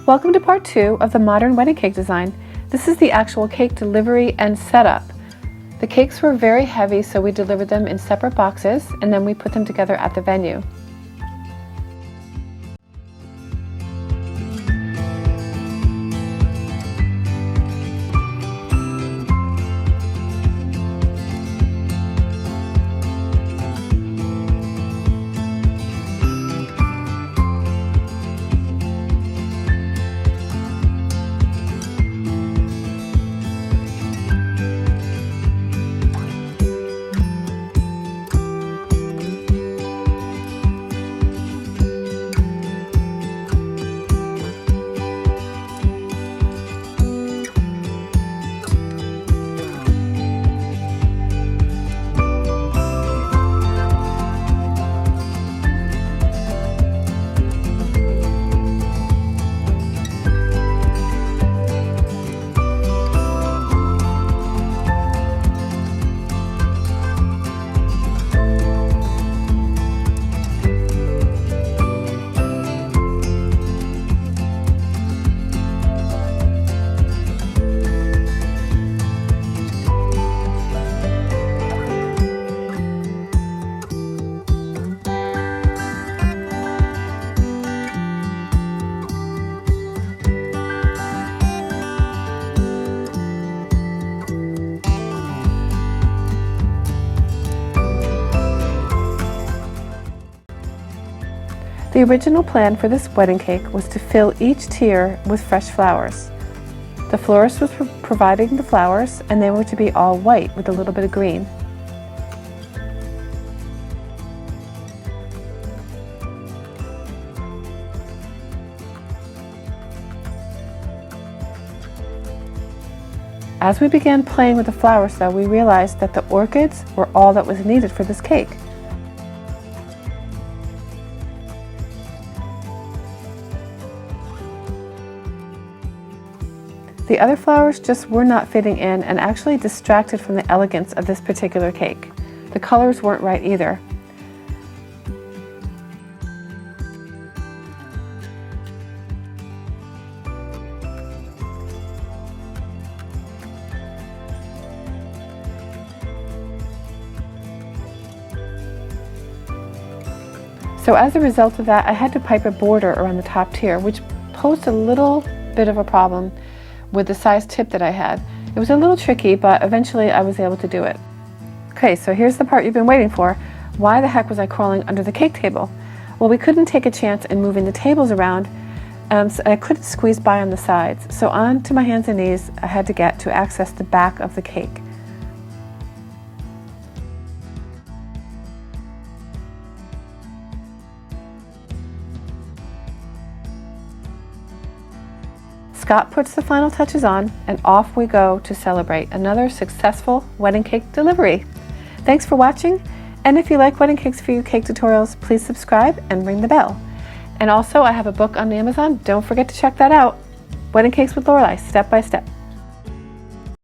Welcome to part 2 of the modern wedding cake design. This is the actual cake delivery and setup. The cakes were very heavy, so we delivered them in separate boxes and then we put them together at the venue. The original plan for this wedding cake was to fill each tier with fresh flowers. The florist was providing the flowers, and they were to be all white with a little bit of green. As we began playing with the flowers, though, we realized that the orchids were all that was needed for this cake. The other flowers just were not fitting in and actually distracted from the elegance of this particular cake. The colors weren't right either. So as a result of that, I had to pipe a border around the top tier, which posed a little bit of a problem with the size tip that I had. It was a little tricky, but eventually I was able to do it. Okay, so here's the part you've been waiting for. Why the heck was I crawling under the cake table? Well, we couldn't take a chance in moving the tables around, so I couldn't squeeze by on the sides. So onto my hands and knees I had to get to access the back of the cake. Scott puts the final touches on, and off we go to celebrate another successful wedding cake delivery. Thanks for watching, and if you like Wedding Cakes For You cake tutorials, please subscribe and ring the bell. And also, I have a book on Amazon. Don't forget to check that out. Wedding Cakes with Lorelei, step by step.